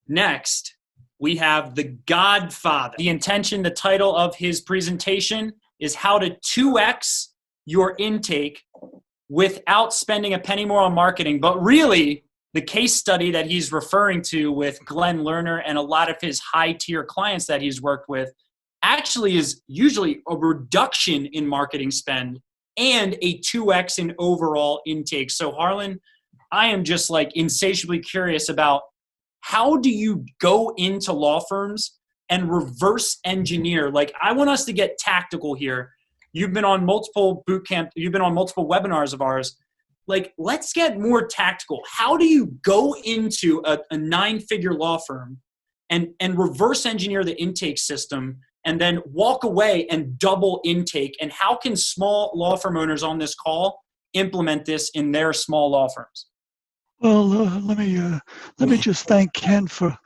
Next, we have the Godfather. The intention, the title of his presentation is how to 2x your intake without spending a penny more on marketing. But really, the case study that he's referring to with Glenn Lerner and a lot of his high-tier clients that he's worked with actually is usually a reduction in marketing spend and a 2x in overall intake. So Harlan, I am just like insatiably curious about how do you go into law firms and reverse engineer? Like, I want us to get tactical here. You've been on multiple boot camp, you've been on multiple webinars of ours. Like, let's get more tactical. How do you go into a 9-figure law firm and reverse engineer the intake system and then walk away and double intake? And how can small law firm owners on this call implement this in their small law firms? Well, let me just thank Ken for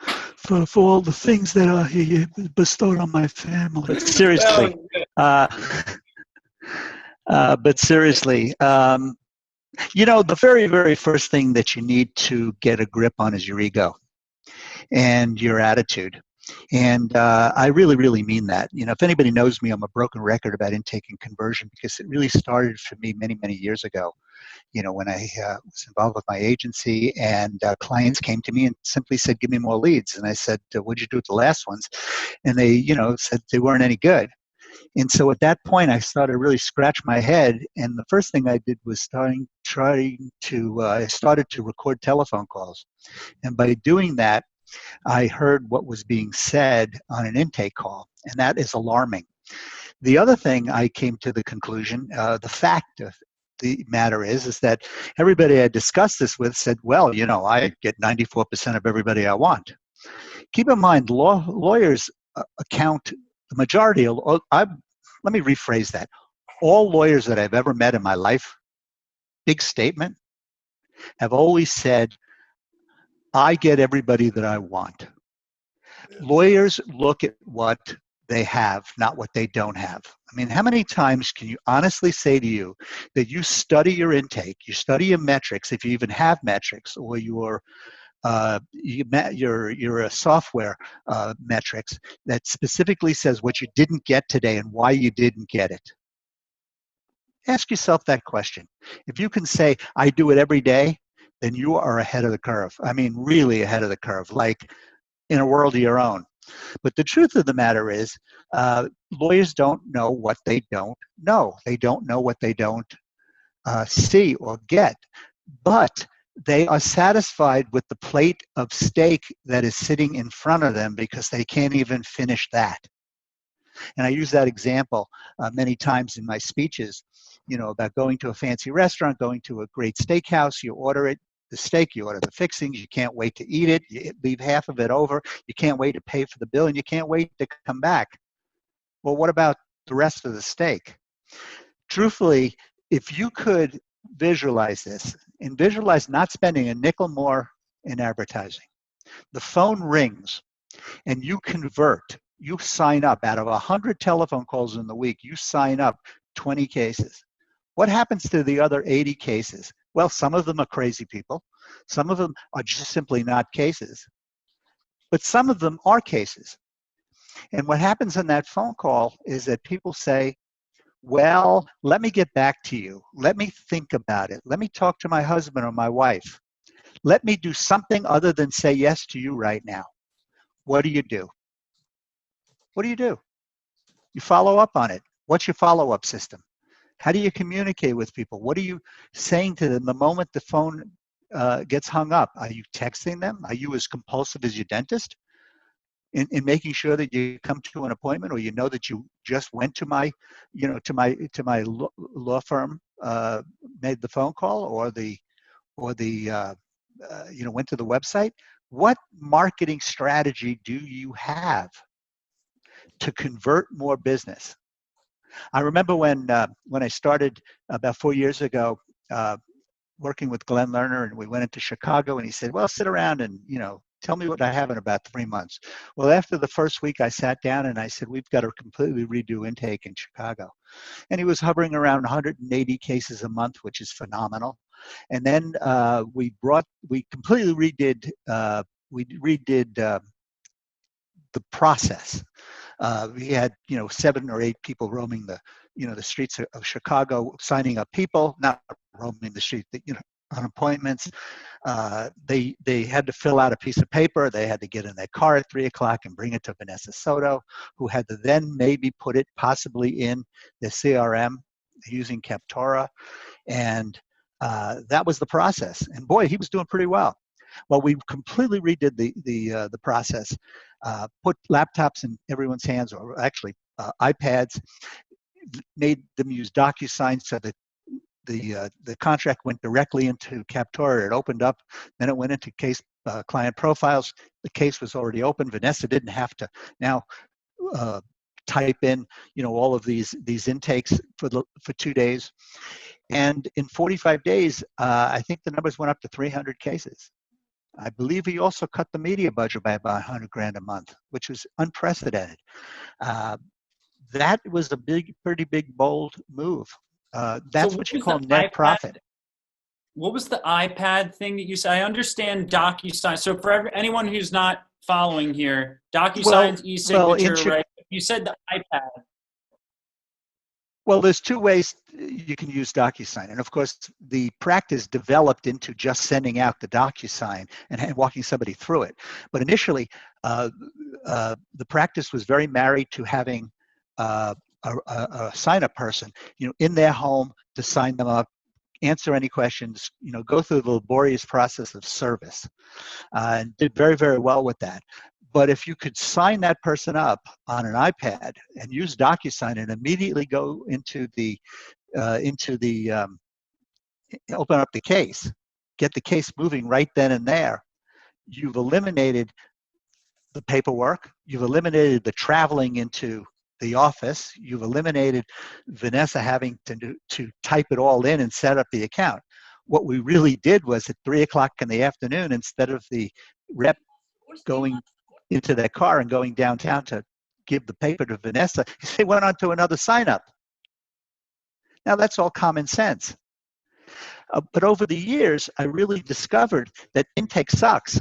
all the things that he bestowed on my family. But seriously, you know, the very, very first thing that you need to get a grip on is your ego and your attitude. And I really, really mean that. You know, if anybody knows me, I'm a broken record about intake and conversion because it really started for me many, many years ago. You know, when I was involved with my agency and clients came to me and simply said, give me more leads. And I said, what'd you do with the last ones? And they, you know, said they weren't any good. And so at that point, I started to really scratch my head. And the first thing I did was I started to record telephone calls. And by doing that, I heard what was being said on an intake call, and that is alarming. The other thing I came to the conclusion, the fact of the matter is that everybody I discussed this with said, well, you know, I get 94% of everybody I want. Keep in mind, lawyers account the majority of, let me rephrase that. All lawyers that I've ever met in my life, big statement, have always said, I get everybody that I want. Lawyers look at what they have, not what they don't have. I mean, how many times can you honestly say to you that you study your intake, you study your metrics, if you even have metrics, or your software metrics that specifically says what you didn't get today and why you didn't get it? Ask yourself that question. If you can say, I do it every day, then you are ahead of the curve. I mean, really ahead of the curve, like in a world of your own. But the truth of the matter is, lawyers don't know what they don't know. They don't know what they don't see or get. But they are satisfied with the plate of steak that is sitting in front of them because they can't even finish that. And I use that example many times in my speeches, you know, about going to a fancy restaurant, going to a great steakhouse, you order it, the steak, you order the fixings, you can't wait to eat it, you leave half of it over, you can't wait to pay for the bill, and you can't wait to come back. Well, what about the rest of the steak? Truthfully, if you could visualize this, and visualize not spending a nickel more in advertising, the phone rings, and you convert, you sign up, out of 100 telephone calls in the week, you sign up 20 cases. What happens to the other 80 cases? Well, some of them are crazy people. Some of them are just simply not cases. But some of them are cases. And what happens in that phone call is that people say, well, let me get back to you. Let me think about it. Let me talk to my husband or my wife. Let me do something other than say yes to you right now. What do you do? What do you do? You follow up on it. What's your follow-up system? How do you communicate with people? What are you saying to them the moment the phone gets hung up? Are you texting them? Are you as compulsive as your dentist in making sure that you come to an appointment, or you know that you just went to my, you know, to my law firm, made the phone call, or the you know, went to the website? What marketing strategy do you have to convert more business? I remember when I started about 4 years ago working with Glenn Lerner, and we went into Chicago, and he said, well, sit around and, you know, tell me what I have in about 3 months. Well, after the first week, I sat down and I said, we've got to completely redo intake in Chicago. And he was hovering around 180 cases a month, which is phenomenal. And then we completely redid redid the process. We had 7 or 8 people roaming the streets of Chicago, signing up people, not roaming the street, on appointments. They had to fill out a piece of paper. They had to get in their car at 3 o'clock and bring it to Vanessa Soto, who had to then maybe put it possibly in the CRM using Captora. And that was the process. And boy, he was doing pretty well. Well, we completely redid the process, put laptops in everyone's hands, or actually iPads, made them use DocuSign so that the contract went directly into Captora. It opened up, then it went into case client profiles. The case was already open. Vanessa didn't have to now type in all of these intakes for 2 days. And in 45 days, I think the numbers went up to 300 cases. I believe he also cut the media budget by about $100,000 a month, which was unprecedented. That was a pretty big, bold move. That's what you call net profit. What was the iPad thing that you said? I understand DocuSign. So for anyone who's not following here, DocuSign's e-signature, right? You said the iPad. Well, there's 2 ways you can use DocuSign. And of course, the practice developed into just sending out the DocuSign and walking somebody through it. But initially, the practice was very married to having a sign-up person, in their home to sign them up, answer any questions, go through the laborious process of service, and did very, very well with that. But if you could sign that person up on an iPad and use DocuSign and immediately go into the open up the case, get the case moving right then and there, you've eliminated the paperwork, you've eliminated the traveling into the office, you've eliminated Vanessa having to type it all in and set up the account. What we really did was at 3 o'clock in the afternoon, instead of the rep going into their car and going downtown to give the paper to Vanessa, they went on to another sign-up. Now that's all common sense. But over the years, I really discovered that intake sucks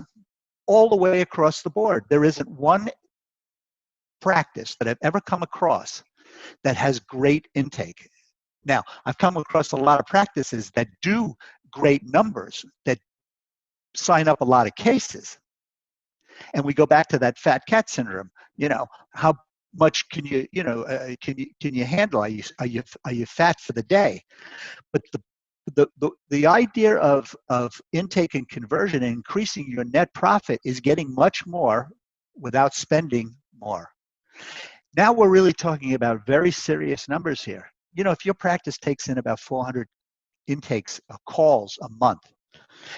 all the way across the board. There isn't one practice that I've ever come across that has great intake. Now, I've come across a lot of practices that do great numbers, that sign up a lot of cases. And we go back to that fat cat syndrome. How much can you handle? Are you fat for the day? But the idea of intake and conversion and increasing your net profit is getting much more without spending more. Now we're really talking about very serious numbers here. If your practice takes in about 400 intakes of calls a month,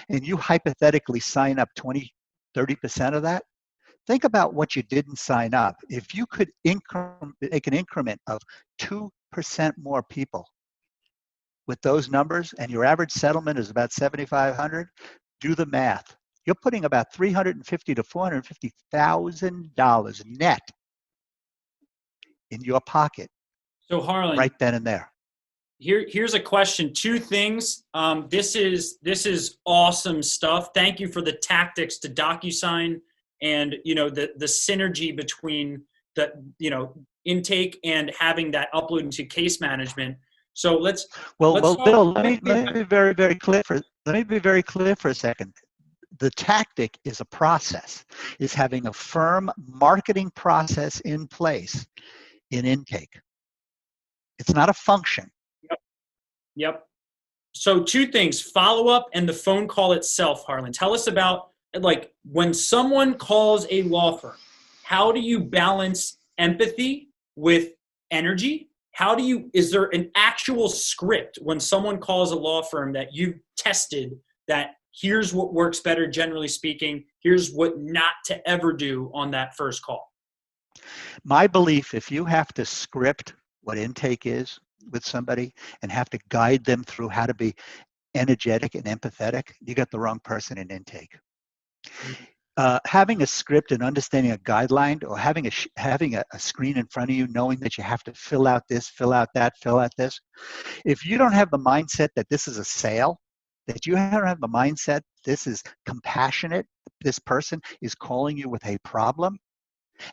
and you hypothetically sign up 20-30% of that, think about what you didn't sign up. If you could make an increment of 2% more people with those numbers, and your average settlement is about $7,500, do the math. You're putting about $350,000 to $450,000 net in your pocket. So Harlan, right then and there. Here's a question. 2 things. This is awesome stuff. Thank you for the tactics to DocuSign and the synergy between the intake and having that upload into case management. So let's Bill, let me be very clear for a second. The tactic is a process, is having a firm marketing process in place in intake. It's not a function. Yep. So 2 things, follow-up and the phone call itself, Harlan. Tell us about, when someone calls a law firm, how do you balance empathy with energy? Is there an actual script when someone calls a law firm that you've tested that here's what works better, generally speaking, here's what not to ever do on that first call? My belief, if you have to script what intake is with somebody and have to guide them through how to be energetic and empathetic, you got the wrong person in intake. Having a script and understanding a guideline, or having a screen in front of you, knowing that you have to fill out this, fill out that, fill out this. If you don't have the mindset that this is a sale, that you don't have the mindset this is compassionate this person is calling you with a problem,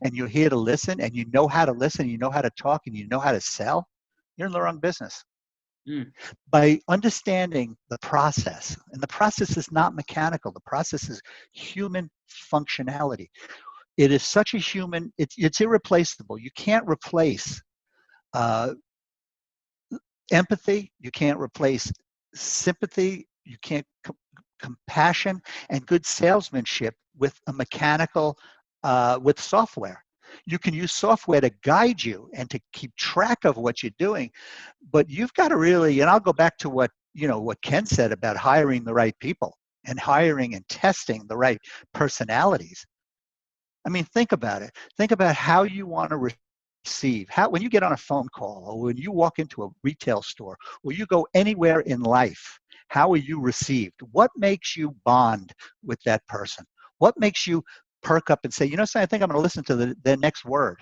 and you're here to listen, and you know how to listen, you know how to talk, and you know how to sell, you're in the wrong business. By understanding the process, and the process is not mechanical, the process is human functionality. It is such a human, it's irreplaceable. You can't replace empathy, you can't replace sympathy, you can't compassion and good salesmanship with a mechanical, with software. You can use software to guide you and to keep track of what you're doing, but you've got to really, and I'll go back to what Ken said about hiring the right people and hiring and testing the right personalities. I mean, think about it. Think about how you want to receive. When you get on a phone call, or when you walk into a retail store, or you go anywhere in life, how are you received? What makes you bond with that person? What makes you perk up and say, I think I'm going to listen to their next word?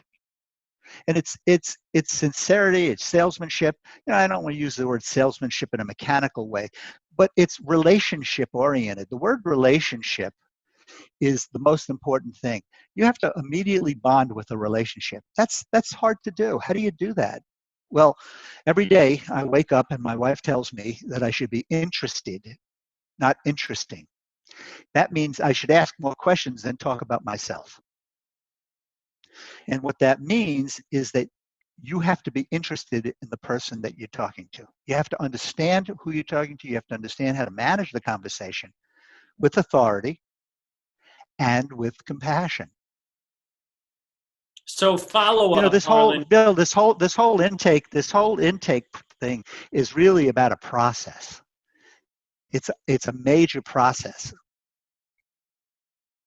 And it's sincerity, it's salesmanship. I don't want to use the word salesmanship in a mechanical way, but it's relationship oriented. The word relationship is the most important thing. You have to immediately bond with a relationship. That's hard to do. How do you do that? Well, every day I wake up and my wife tells me that I should be interested, not interesting. That means I should ask more questions than talk about myself. And what that means is that you have to be interested in the person that you're talking to. You have to understand who you're talking to. You have to understand how to manage the conversation with authority and with compassion. So follow up. This whole intake thing is really about a process. It's a major process.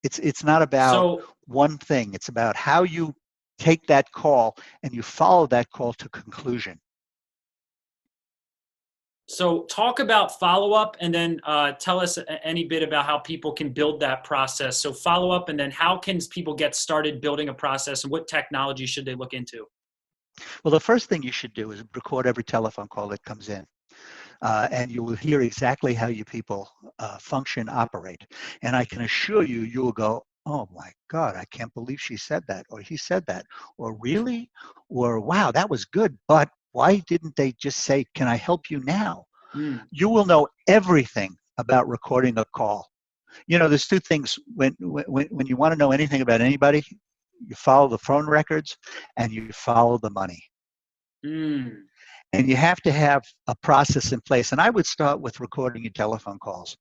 It's not about one thing. It's about how you take that call and you follow that call to conclusion. So talk about follow-up, and then tell us any bit about how people can build that process. So follow-up, and then how can people get started building a process, and what technology should they look into? Well, the first thing you should do is record every telephone call that comes in. And you will hear exactly how you people function, operate. And I can assure you, you will go, oh my God, I can't believe she said that, or he said that, or really, or wow, that was good, but why didn't they just say, can I help you now? You will know everything about recording a call. There's two things when you want to know anything about anybody: you follow the phone records and you follow the money. And you have to have a process in place. And I would start with recording your telephone calls.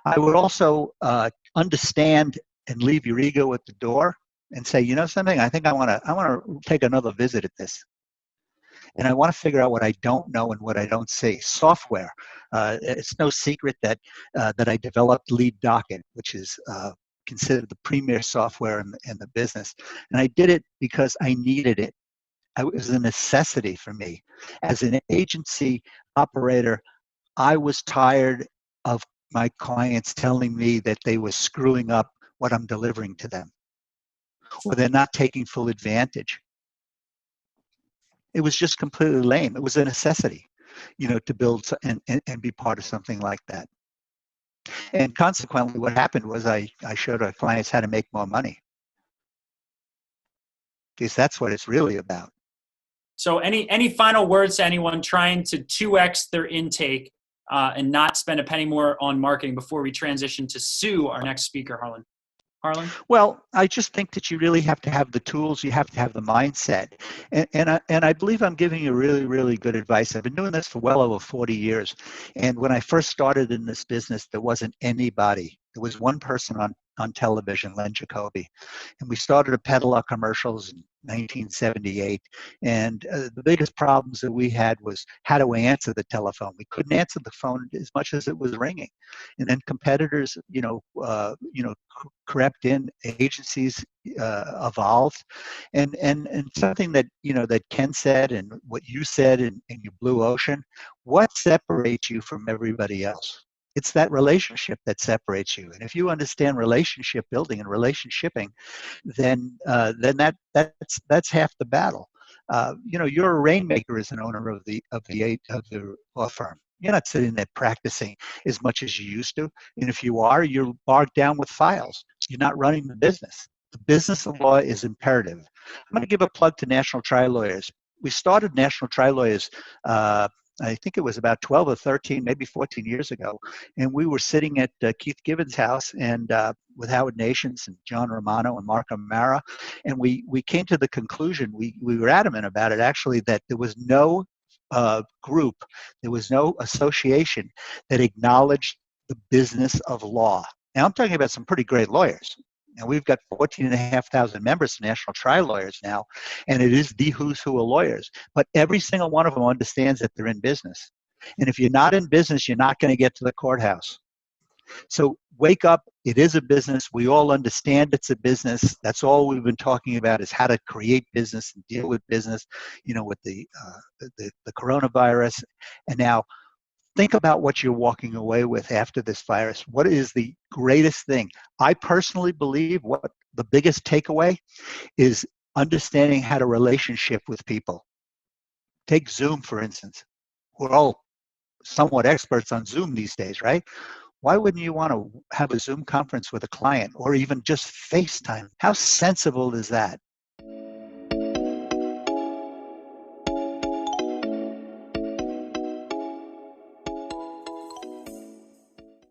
I would also understand and leave your ego at the door and say, something, I think I want to take another visit at this. And I want to figure out what I don't know and what I don't see. Software. It's no secret that I developed Lead Docket, which is considered the premier software in the business. And I did it because I needed it. It was a necessity for me. As an agency operator, I was tired of my clients telling me that they were screwing up what I'm delivering to them, or they're not taking full advantage. It was just completely lame. It was a necessity, to build and be part of something like that. And consequently, what happened was I showed our clients how to make more money, because that's what it's really about. So any final words to anyone trying to 2x their intake and not spend a penny more on marketing before we transition to Sue, our next speaker, Harlan? Harlan? Well, I just think that you really have to have the tools. You have to have the mindset. And I believe I'm giving you really, really good advice. I've been doing this for well over 40 years. And when I first started in this business, there wasn't anybody. There was one person on television, Len Jacoby. And we started to peddle our commercials in 1978. And the biggest problems that we had was how to answer the telephone. We couldn't answer the phone as much as it was ringing. And then competitors, crept in, agencies evolved. And something that, that Ken said and what you said in your Blue Ocean, what separates you from everybody else? It's that relationship that separates you. And if you understand relationship building and relationshipping, then that's half the battle. You're a rainmaker as an owner of the law firm. You're not sitting there practicing as much as you used to. And if you are, you're bogged down with files. You're not running the business. The business of law is imperative. I'm going to give a plug to National Trial Lawyers. We started National Trial Lawyers, I think it was about 12 or 13, maybe 14 years ago. And we were sitting at Keith Gibbons' house and with Howard Nations and John Romano and Mark O'Mara. And we came to the conclusion, we were adamant about it actually, that there was no group, there was no association that acknowledged the business of law. Now I'm talking about some pretty great lawyers. And we've got 14,500 members of National Trial Lawyers now, and it is the who's who of lawyers. But every single one of them understands that they're in business. And if you're not in business, you're not going to get to the courthouse. So wake up. It is a business. We all understand it's a business. That's all we've been talking about, is how to create business and deal with business, with the coronavirus. And now think about what you're walking away with after this virus. What is the greatest thing? I personally believe what the biggest takeaway is understanding how to relationship with people. Take Zoom, for instance. We're all somewhat experts on Zoom these days, right? Why wouldn't you want to have a Zoom conference with a client or even just FaceTime? How sensible is that?